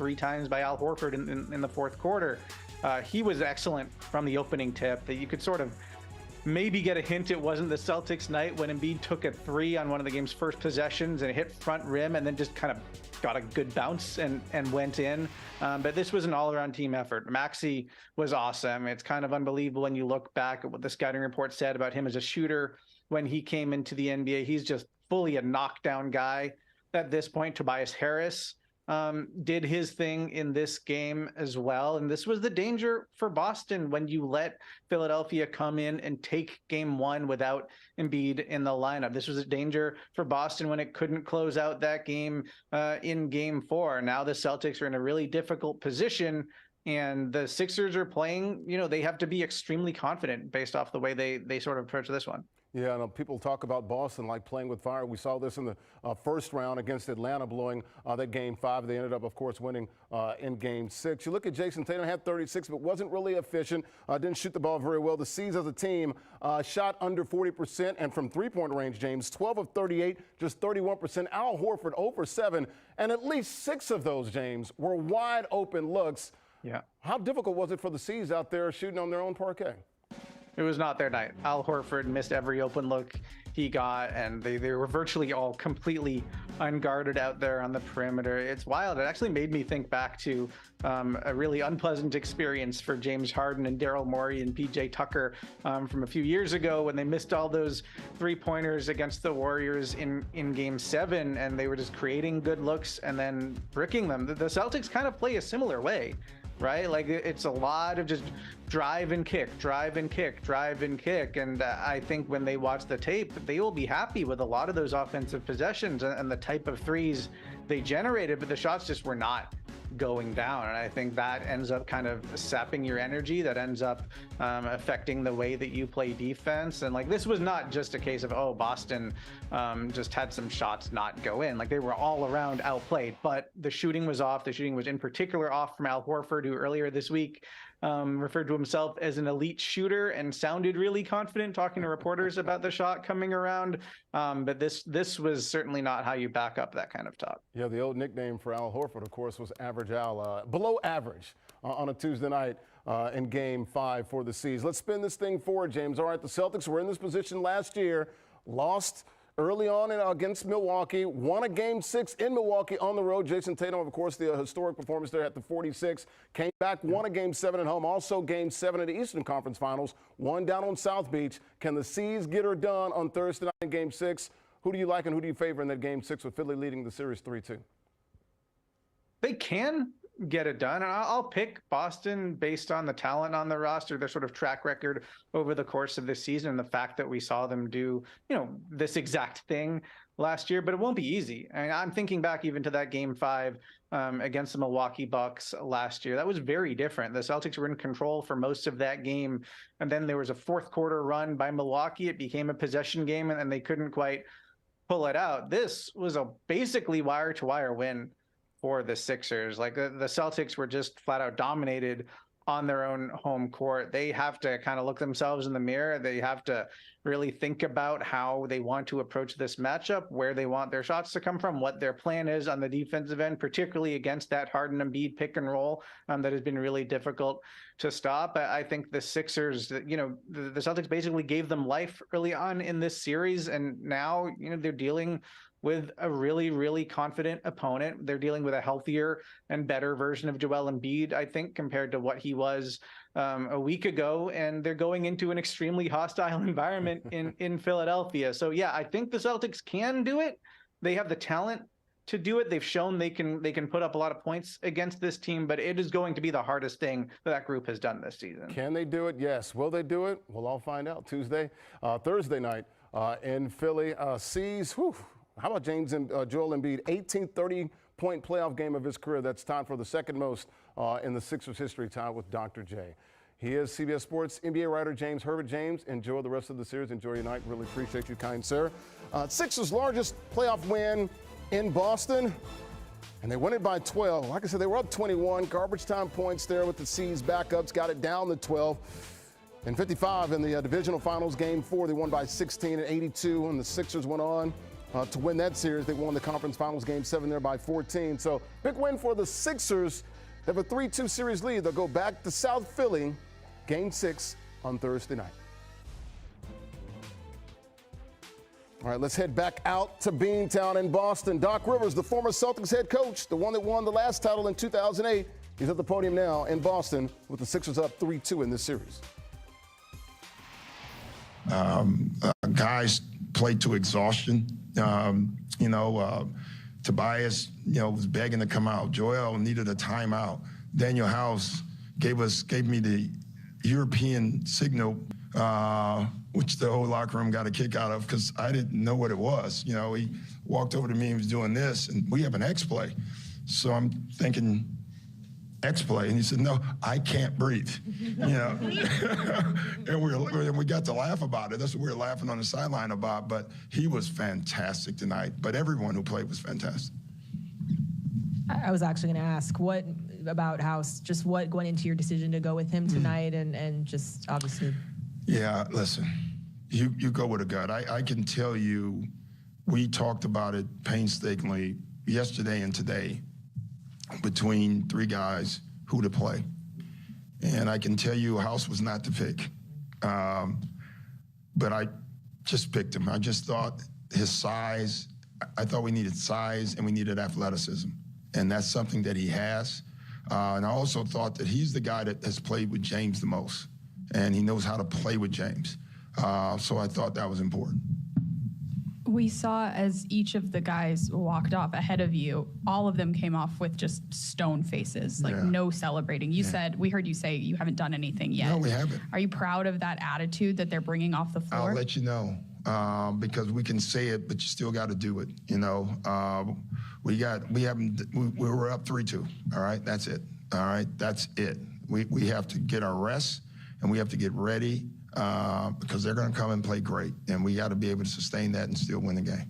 3 times by Al Horford in the fourth quarter. He was excellent from the opening tip. That you could sort of maybe get a hint it wasn't the Celtics night when Embiid took a 3 on one of the game's first possessions and it hit front rim and then just kind of got a good bounce and went in. But this was an all-around team effort. Maxey was awesome. It's kind of unbelievable when you look back at what the scouting report said about him as a shooter when he came into the NBA. He's just fully a knockdown guy at this point. Tobias Harris did his thing in this game as well. And this was the danger for Boston when you let Philadelphia come in and take game 1 without Embiid in the lineup. This was a danger for Boston when it couldn't close out that game in game 4. Now the Celtics are in a really difficult position, and the Sixers are playing, they have to be extremely confident based off the way they sort of approach this one. Yeah, I know people talk about Boston like playing with fire. We saw this in the first round against Atlanta, blowing that game 5. They ended up, of course, winning in game 6. You look at Jason Tatum, had 36, but wasn't really efficient. Didn't shoot the ball very well. The C's as a team shot under 40%, and from three-point range, James, 12 of 38, just 31%. Al Horford over 7, and at least 6 of those, James, were wide open looks. Yeah. How difficult was it for the C's out there shooting on their own parquet? It was not their night. Al Horford missed every open look he got, and they were virtually all completely unguarded out there on the perimeter. It's wild. It actually made me think back to a really unpleasant experience for James Harden and Daryl Morey and PJ Tucker from a few years ago when they missed all those 3-pointers against the Warriors in game 7, and they were just creating good looks and then bricking them. The Celtics kind of play a similar way, right? Like, it's a lot of just drive and kick, drive and kick, drive and kick. And I think when they watch the tape, they will be happy with a lot of those offensive possessions and the type of threes they generated, but the shots just were not going down. And I think that ends up kind of sapping your energy. That ends up affecting the way that you play defense. And like, this was not just a case of, oh, Boston just had some shots not go in. Like, they were all around outplayed, but the shooting was off. The shooting was in particular off from Al Horford, who earlier this week referred to himself as an elite shooter and sounded really confident talking to reporters about the shot coming around. But this was certainly not how you back up that kind of talk. Yeah, the old nickname for Al Horford, of course, was Average Al, below average on a Tuesday night in game 5 for the C's. Let's spin this thing forward, James. All right, the Celtics were in this position last year, lost early on against Milwaukee, won a game 6 in Milwaukee on the road. Jason Tatum, of course, the historic performance there at the 46, came back, won a game 7 at home, also game 7 in the Eastern Conference Finals, won down on South Beach. Can the C's get her done on Thursday night in game 6? Who do you like and who do you favor in that game 6 with Philly leading the series 3-2? They can get it done. And I'll pick Boston based on the talent on the roster, their sort of track record over the course of this season, and the fact that we saw them do, this exact thing last year. But it won't be easy. I mean, I'm thinking back even to that game 5 against the Milwaukee Bucks last year. That was very different. The Celtics were in control for most of that game, and then there was a fourth quarter run by Milwaukee. It became a possession game, and they couldn't quite pull it out. This was a basically wire-to-wire win for the Sixers. Like, the Celtics were just flat out dominated on their own home court. They have to kind of look themselves in the mirror. They have to really think about how they want to approach this matchup, where they want their shots to come from, what their plan is on the defensive end, particularly against that Harden Embiid pick and roll that has been really difficult to stop. I think the Sixers, the Celtics basically gave them life early on in this series, and now, they're dealing with a really, really confident opponent. They're dealing with a healthier and better version of Joel Embiid, I think, compared to what he was a week ago. And they're going into an extremely hostile environment in Philadelphia. So, yeah, I think the Celtics can do it. They have the talent to do it. They've shown they can put up a lot of points against this team, but it is going to be the hardest thing that group has done this season. Can they do it? Yes. Will they do it? We'll all find out Thursday night in Philly. C's, whew. How about James and Joel Embiid? 18th 30-point playoff game of his career. That's tied for the second most in the Sixers history, tied with Dr. J. He is CBS Sports NBA writer James Herbert. James, enjoy the rest of the series. Enjoy your night. Really appreciate you, kind sir. Sixers' largest playoff win in Boston, and they won it by 12. Like I said, they were up 21. Garbage time points there with the C's backups. Got it down to 12. And 55 in the divisional finals, game 4. They won by 16 and 82, and the Sixers went on to win that series. They won the conference finals game 7 there by 14. So big win for the Sixers. They have a 3-2 series lead. They'll go back to South Philly, game 6 on Thursday night. All right, let's head back out to Beantown in Boston. Doc Rivers, the former Celtics head coach, the one that won the last title in 2008. He's at the podium now in Boston with the Sixers up 3-2 in this series. Guys played to exhaustion. Tobias, was begging to come out. Joel needed a timeout. Daniel House gave me the European signal, which the whole locker room got a kick out of because I didn't know what it was. He walked over to me and was doing this, and we have an X-play. So I'm thinking, X-play, and he said, "No, I can't breathe." And we got to laugh about it. That's what we were laughing on the sideline about. But he was fantastic tonight. But everyone who played was fantastic. I was actually going to ask what about House, just what went into your decision to go with him tonight, and just obviously. Yeah, listen, you go with a gut. I can tell you, we talked about it painstakingly yesterday and today between 3 guys who to play. And I can tell you House was not the pick. But I just picked him. I just thought his size, I thought we needed size and we needed athleticism. And that's something that he has. And I also thought that he's the guy that has played with James the most. And he knows how to play with James. So I thought that was important. We saw as each of the guys walked off ahead of you, all of them came off with just stone faces, like no celebrating. You said, we heard you say you haven't done anything yet. No, we haven't. Are you proud of that attitude that they're bringing off the floor? I'll let you know, because we can say it, but you still got to do it. We were up 3-2. All right, that's it. All right, that's it. We have to get our rest and we have to get ready. Because they're going to come and play great, and we got to be able to sustain that and still win the game.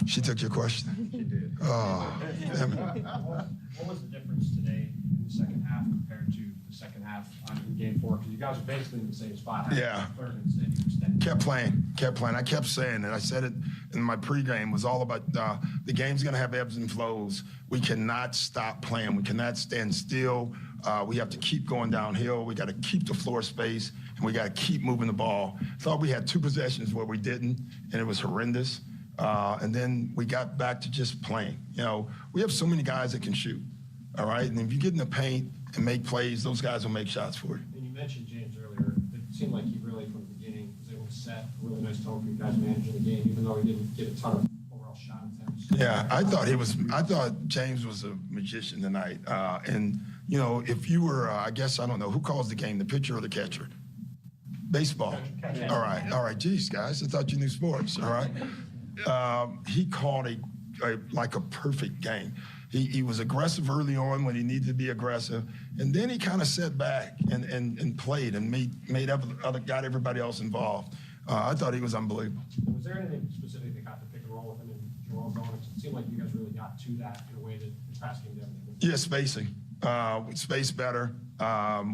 She took your question. She did. Oh, damn it. What was the difference today in the second half compared to the second half in Game 4? Because you guys are basically in the same spot. Yeah. Third instead you extended. Kept playing. I kept saying it. I said it in my pregame. Was all about the game's going to have ebbs and flows. We cannot stop playing. We cannot stand still. We have to keep going downhill. We got to keep the floor space, and we got to keep moving the ball. Thought we had 2 possessions where we didn't, and it was horrendous. And then we got back to just playing. We have so many guys that can shoot, all right? And if you get in the paint and make plays, those guys will make shots for you. And you mentioned James earlier. It seemed like he really, from the beginning, was able to set a really nice tone for you guys managing the game, even though he didn't get a ton of overall shot attempts. Yeah, I thought James was a magician tonight. And if you were, I guess, I don't know, who calls the game, the pitcher or the catcher? Baseball. Catcher. All right. Geez, guys, I thought you knew sports. All right. He called a perfect game. He was aggressive early on when he needed to be aggressive, and then he kind of sat back and played and got everybody else involved. I thought he was unbelievable. Was there anything specific that got the pick and roll with him and Joel going? It seemed like you guys really got to that in a way that the pass game didn't. Yeah, spacing. Space better.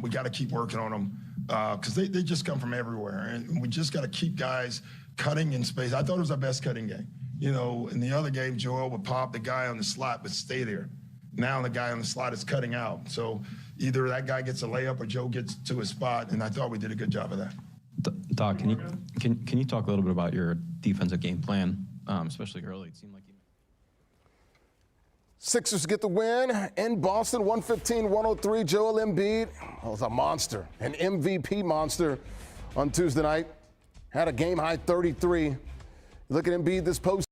We got to keep working on them because they just come from everywhere, and we just got to keep guys cutting in space. I thought it was our best cutting game. In the other game, Joel would pop, the guy on the slot would stay there. Now the guy on the slot is cutting out. So either that guy gets a layup or Joe gets to his spot, and I thought we did a good job of that. Doc, can you talk a little bit about your defensive game plan, especially early? It seemed like you. Sixers get the win in Boston, 115-103. Joel Embiid was a monster, an MVP monster on Tuesday night. Had a game-high 33. Look at Embiid this post.